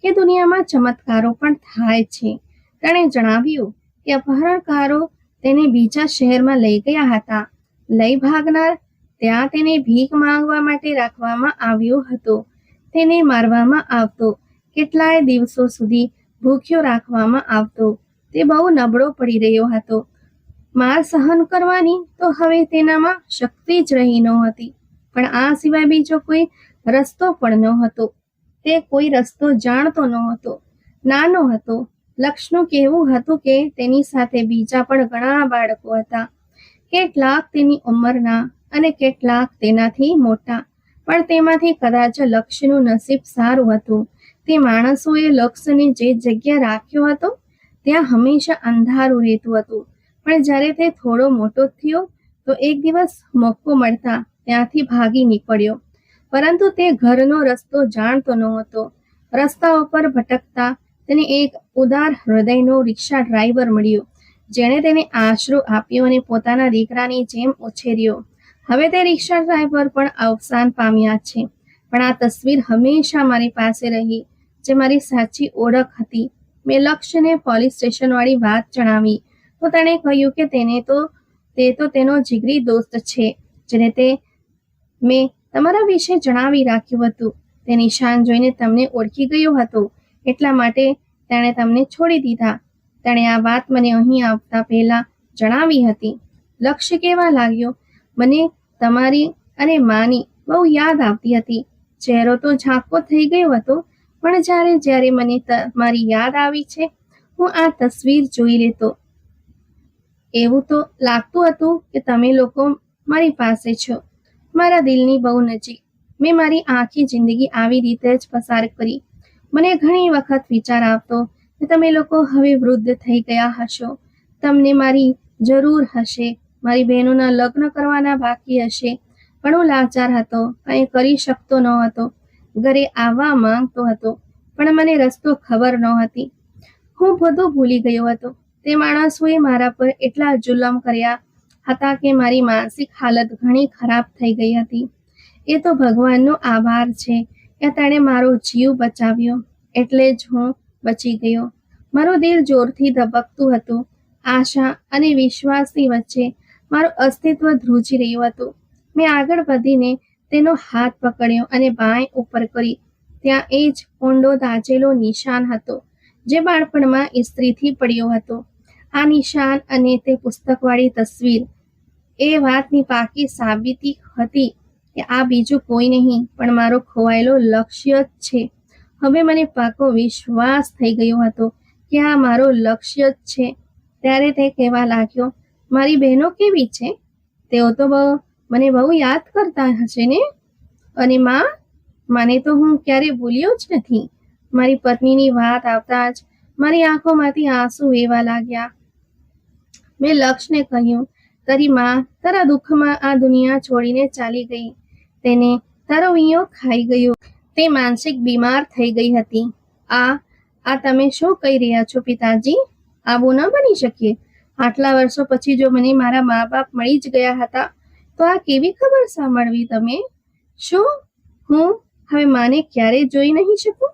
કે દુનિયામાં ચમત્કારો પણ થાય છે. તેણે જણાવ્યું કે અપહરણકારો તેને બીજા શહેરમાં લઈ ગયા હતા. લઈ ભાગનાર ત્યાં તેને ભીખ માંગવા માટે રાખવામાં આવ્યો હતો. તેને મારવામાં આવતો. કેટલાય દિવસો સુધી ભૂખ્યો રાખવામાં આવતો. તે બહુ નબળો પડી રહ્યો હતો. માર સહન કરવાની તો હવે તેનામાં શક્તિ જ રહી નહોતી. પણ આ સિવાય બીજો કોઈ રસ્તો પણ નહોતો. તે કોઈ રસ્તો જાણતો નહોતો. નાનો હતો. લક્ષ્યનું કહેવું હતું કે તેની સાથે બીજા પણ ઘણા બાળકો હતા. કેટલાક તેની ઉંમરના અને કેટલાક તેનાથી મોટા. પણ તેમાંથી કદાચ લક્ષ્યનું નસીબ સારું હતું. તે માણસોએ લક્ષ્યને જે જગ્યા રાખ્યો હતો ત્યાં હંમેશા અંધારું રહેતું હતું. પણ જ્યારે તે થોડો મોટો થયો તો એક દિવસ મોકો મળતા ત્યાંથી ભાગી નીકળ્યો. પરંતુ તે ઘરનો રસ્તો જાણતો નહોતો. રસ્તાઓ પર ભટકતા તેને એક ઉદાર હૃદયનો રિક્ષા ડ્રાઈવર મળ્યો, જેણે તેને આશરો આપ્યો અને પોતાના દીકરાની જેમ ઉછેર્યો. હવે તે રિક્ષા ડ્રાઈવર પણ અવસાન પામ્યા છે. પણ આ તસવીર હંમેશા મારી પાસે રહી, જે મારી સાચી ઓળખ હતી. મેં લક્ષ્યને પોલીસ સ્ટેશનવાળી વાત જણાવી તો તેણે કહ્યું કે તે તો તેનો જીગરી દોસ્ત છે, જેને મેં તમારા વિશે જણાવી રાખ્યું હતું. તે નિશાન જોઈને તમને ઓળખી ગયો હતો, એટલા માટે તેણે તમને છોડી દીધા. તેણે આ વાત મને અહીં આવતા પહેલા જણાવી હતી. લક્ષ્ય કહેવા લાગ્યો, મને તમારી અને માની બહુ યાદ આવતી હતી. ચહેરો તો ઝાંખો થઈ ગયો હતો, પણ જ્યારે મને તમારી યાદ આવી છે, હું આ તસવીર જોઈ લેતો. એવું તો લાગતું હતું કે તમે લોકો મારી પાસે છો, મારા દિલની બહુ નજીક. મેં મારી આખી જિંદગી આવી રીતે જ પસાર કરી. મને ઘણી વખત વિચાર આવતો કે તમે લોકો હવે વૃદ્ધ થઈ ગયા હશો, તમને મારી જરૂર હશે, મારી બહેનોના લગ્ન કરવાના બાકી હશે, પણ હું લાચાર હતો, કંઈ કરી શકતો ન હતો. ઘરે આવવા માંગતો હતો, પણ મને રસ્તો ખબર નહોતી. હું બધું ભૂલી ગયો હતો. તે માણસોએ મારા પર એટલા જુલમ કર્યા હતા કે મારી માનસિક હાલત ઘણી ખરાબ થઈ ગઈ હતી. એ તો ભગવાનનો આભાર છે કે તેણે મારો જીવ બચાવ્યો, એટલે જ હું બચી ગયો. મારું દિલ જોરથી ધબકતું હતું. આશા અને વિશ્વાસની વચ્ચે મારું અસ્તિત્વ ધ્રુજી રહ્યું હતું. મેં આગળ વધીને તેનો હાથ પકડ્યો અને બાંય ઉપર કરી. ત્યાં એ જ ઊંડો દાઝેલો નિશાન હતો જે બાળપણમાં ઇસ્ત્રીથી પડ્યો હતો. આ નિશાન અને તે પુસ્તકવાળી તસવીર એ વાતની પાકી સાબિતી હતી કે આ બીજું કોઈ નહીં પણ મારો ખોવાયેલો લક્ષ્ય જ છે. હવે મને પાકો વિશ્વાસ થઈ ગયો હતો કે આ મારો લક્ષ્ય જ છે. ત્યારે તે કહેવા લાગ્યો, મારી બહેનો કેવી છે? તેઓ તો મને બહુ યાદ કરતા હશે ને? અને માને તો હું ક્યારે ભૂલ્યો જ નથી. મારી પત્નીની વાત આવતા જ મારી આંખોમાંથી આંસુ વહેવા લાગ્યા. મેં લક્ષને કહ્યું, તારી માં તારા દુઃખમાં આ દુનિયા છોડીને ચાલી ગઈ. તેને તારો વિયો ખાઈ ગયો. તે માનસિક બીમાર થઈ ગઈ હતી. આ તમે શું કહી રહ્યા છો પિતાજી? આવું ન બની શકીએ. આટલા વર્ષો પછી જો મને મારા મા બાપ મળી જ ગયા હતા તો આ કેવી ખબર સાંભળવી તમે? શું હું હવે માને ક્યારેય જોઈ નહીં શકું?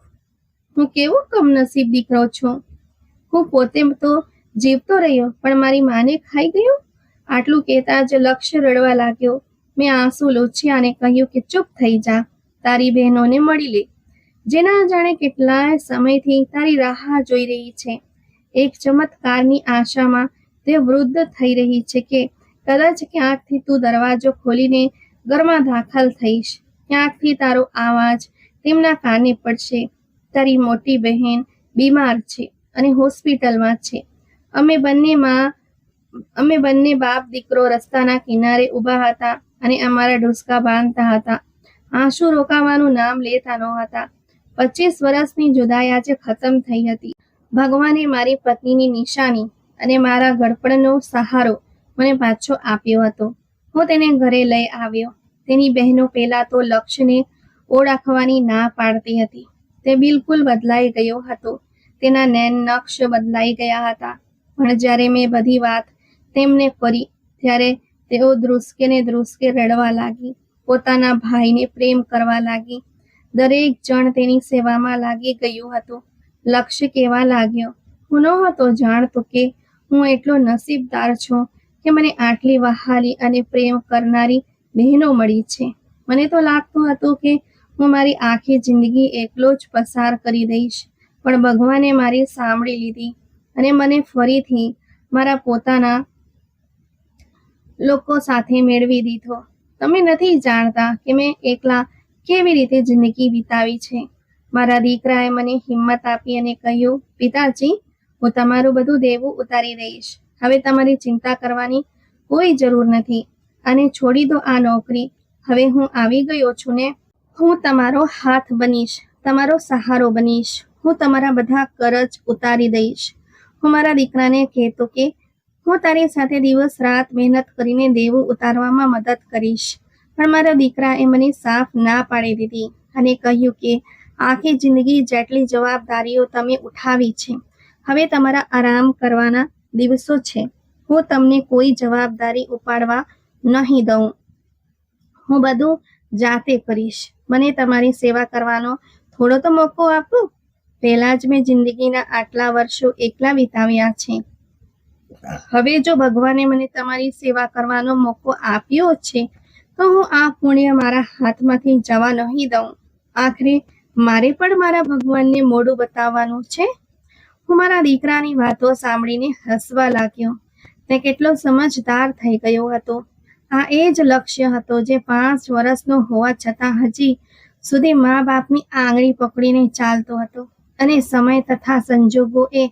હું કેવો કમનસીબ દીકરો છું. હું પોતે તો જીવતો રહ્યો પણ મારી માને ખાઈ ગયો. આટલું કહેતા જ લક્ષ્ય રડવા લાગ્યો. મેં આંસુ લૂછ્યા અને કહ્યું કે ચૂપ થઈ જા, તારી બહેનોને મળી લે, જેના જાણે કેટલાય સમયથી તારી રાહ જોઈ રહી છે. એક ચમત્કારની આશામાં તે વૃદ્ધ થઈ રહી છે કે કદાચ ક્યાંકથી તું દરવાજો ખોલીને ઘરમાં દાખલ થઈશ. ક્યાંકથી તારો અવાજ તેમના કાને પડશે. તારી મોટી બહેન બીમાર છે અને હોસ્પિટલમાં છે. અમે બંને બાપ દીકરો રસ્તાના કિનારે ઊભા હતા અને અમારા ઢુસકા બાંધતા હતા. આંસુ રોકાવાનું નામ લેતા નહોતા. 25 વર્ષની જુદાઈ આજે ખતમ થઈ હતી. ભગવાને મારી પત્નીની નિશાની અને મારા ઘડપણનો સહારો મને પાછો આપ્યો હતો. હું તેને ઘરે લઈ આવ્યો. તેની બહેનો પહેલા તો લક્ષ્યને ઓળખવાની ના પાડતી હતી. તે બિલકુલ બદલાઈ ગયો હતો. તેના નયન નક્ષ બદલાઈ ગયા હતા. પણ જ્યારે મેં બધી વાત તેમને કરી ત્યારે તેઓ ધ્રુસકે ને ધ્રુસકે રડવા લાગી. પોતાના ભાઈને પ્રેમ કરવા લાગી. દરેક જણ તેની સેવામાં લાગી ગયું હતું. લક્ષ્ય કહેવા લાગ્યો, હું નહોતો જાણતો કે હું એટલો નસીબદાર છું કે મને આટલી વહાલી અને પ્રેમ કરનારી બહેનો મળી છે. મને તો લાગતું હતું કે હું મારી આખી જિંદગી એકલો જ પસાર કરી દઈશ, પણ ભગવાને મારી સાંભળી લીધી અને મને ફરીથી મારા પોતાના લોકો સાથે મેળવી દીધો. તમે નથી જાણતા કે મેં એકલા કેવી રીતે જિંદગી વિતાવી છે. મારા દીકરાએ મને હિંમત આપી અને કહ્યું, પિતાજી, હું તમારું બધું દેવું ઉતારી દઈશ. હવે તમારી ચિંતા કરવાની કોઈ જરૂર નથી. અને છોડી દો આ નોકરી. હવે હું આવી ગયો છું ને. હું તમારો હાથ બનીશ, તમારો સહારો બનીશ. હું તમારા બધા કરજ ઉતારી દઈશ. હું મારા દીકરાને કહેતો કે હું તારી સાથે દિવસ રાત મહેનત કરીને દેવું ઉતારવામાં મદદ કરીશ. પણ મારા દીકરાએ મને સાફ ના પાડી દીધી અને કહ્યું કે આખી જિંદગી જેટલી જવાબદારીઓ તમે ઉઠાવી છે, હવે તમારા આરામ કરવાના દિવસો છે. હું તમને કોઈ જવાબદારી ઉપાડવા નહીં દઉં. હું બધું જાતે કરીશ. મને તમારી સેવા કરવાનો થોડો તો મોકો આપો. પહેલા જ મેં જિંદગીના આટલા વર્ષો એકલા વિતાવ્યા છે. હવે જો ભગવાને મને તમારી સેવા કરવાનો મોકો આપ્યો છે તો હું આ પુણ્ય મારા હાથમાંથી જવા નહીં દઉં. આખરે મારે પણ મારા ભગવાનને મોઢું બતાવવાનું છે. હું મારા દીકરાની વાતો સાંભળીને હસવા લાગ્યો. તે કેટલો સમજદાર થઈ ગયો હતો. આ એ જ લક્ષ્ય હતો જે 5 વર્ષનો હોવા છતાં હજી સુધી મા બાપની આંગળી પકડીને ચાલતો હતો. અને સમય તથા સંજોગોએ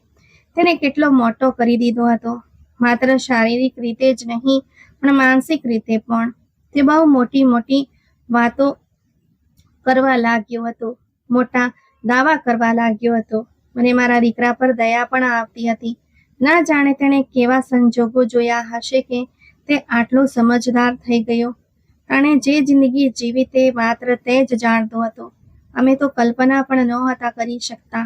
તેને કેટલો મોટો કરી દીધો હતો. માત્ર શારીરિક રીતે જ નહીં પણ માનસિક રીતે પણ. તે બહુ મોટી મોટી વાતો કરવા લાગ્યો હતો. મોટા દાવા કરવા લાગ્યો હતો. મને મારા દીકરા પર દયા પણ આવતી હતી. ના જાણે તેણે કેવા સંજોગો જોયા હશે કે તે આટલો સમજદાર થઈ ગયો. અને જે જિંદગી જીવી તે માત્ર તે જ જાણતો હતો. અમે તો કલ્પના પણ નહોતા કરી શકતા.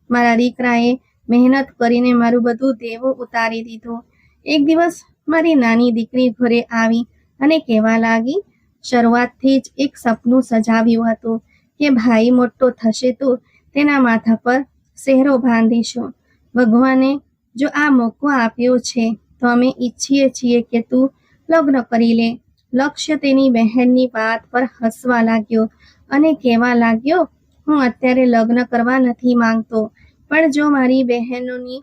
મારા દીકરાએ મહેનત કરીને મારું બધું દેવું ઉતારી દીધું. એક દિવસ મારી નાની દીકરી ઘરે આવી અને કહેવા લાગી, શરૂઆતથી જ એક સપનું સજાવ્યું હતું કે ભાઈ મોટો થશે તો તેના માથા પર સેહરો બાંધીશું. ભગવાને જો આ મોકો આપ્યો છે તો અમે ઈચ્છીએ છીએ કે તું લગ્ન કરી લે. લક્ષ્ય તેની બહેનની વાત પર હસવા લાગ્યો અને કહેવા લાગ્યો, હું અત્યારે લગ્ન કરવા નથી માંગતો, પણ જો મારી બહેનોની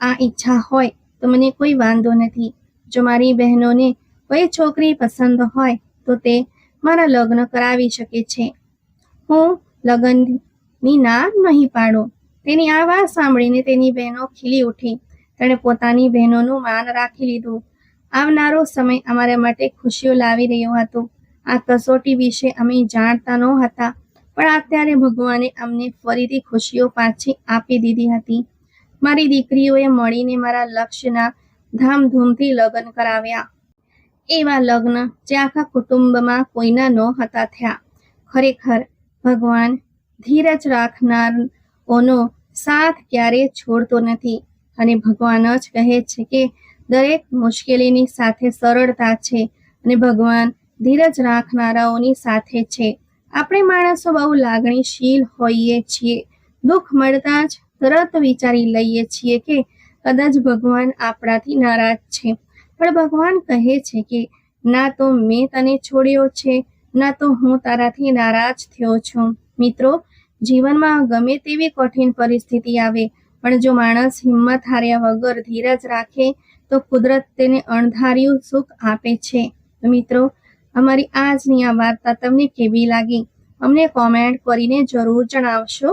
આ ઈચ્છા હોય તો મને કોઈ વાંધો નથી. જો મારી બહેનોને કોઈ છોકરી પસંદ હોય તો તે મારા લગ્ન કરાવી શકે છે. હું લગ્નની ના નહીં પાડું. તેની આ વાત સાંભળીને તેની બહેનો ખીલી ઉઠી. તેણે પોતાની બહેનોનું માન રાખી લીધું. આવનારો સમય અમારા માટે ખુશીઓ લાવી રહ્યો હતો. આ કસોટી વિશે અમે જાણતા નહોતા, પણ અત્યારે ભગવાને અમને ફરીથી ખુશીઓ પાછી આપી દીધી હતી. મારી દીકરીઓએ મળીને મારા લક્ષ્યના ધામધૂમથી લગ્ન કરાવ્યા. એવા લગ્ન જે આખા કુટુંબમાં કોઈના નહોતા થયા. ખરેખર ભગવાન ધીરજ રાખનારઓનો સાથ ક્યારેય છોડતો નથી. અને ભગવાન જ કહે છે કે દરેક મુશ્કેલીની સાથે સરળતા છે અને ભગવાન ધીરજ રાખનારાઓની સાથે છે. આપણે માણસો બહુ લાગણીશીલ હોઈએ છીએ. દુઃખ મળતા જ તરત વિચારી લઈએ છીએ કે કદાચ ભગવાન આપણાથી નારાજ છે. પણ ભગવાન કહે છે કે ના તો મેં તને છોડ્યો છે, ના તો હું તારાથી નારાજ થયો છું. મિત્રો, જીવનમાં ગમે તેવી કઠિન પરિસ્થિતિ આવે, પણ જો માણસ હિંમત હાર્યા વગર ધીરજ રાખે તો કુદરત તેને અણધાર્યું સુખ આપે છે. મિત્રો, અમારી આજની આ વાર્તા તમને કેવી લાગી? અમને કોમેન્ટ કરીને જરૂર જણાવશો.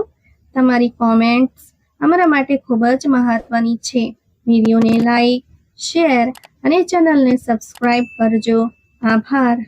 તમારી કોમેન્ટ્સ અમારા માટે ખૂબ જ મહત્વની છે. વિડીયોને લાઈક, શેર અને ચેનલને સબસ્ક્રાઇબ કરજો. આભાર.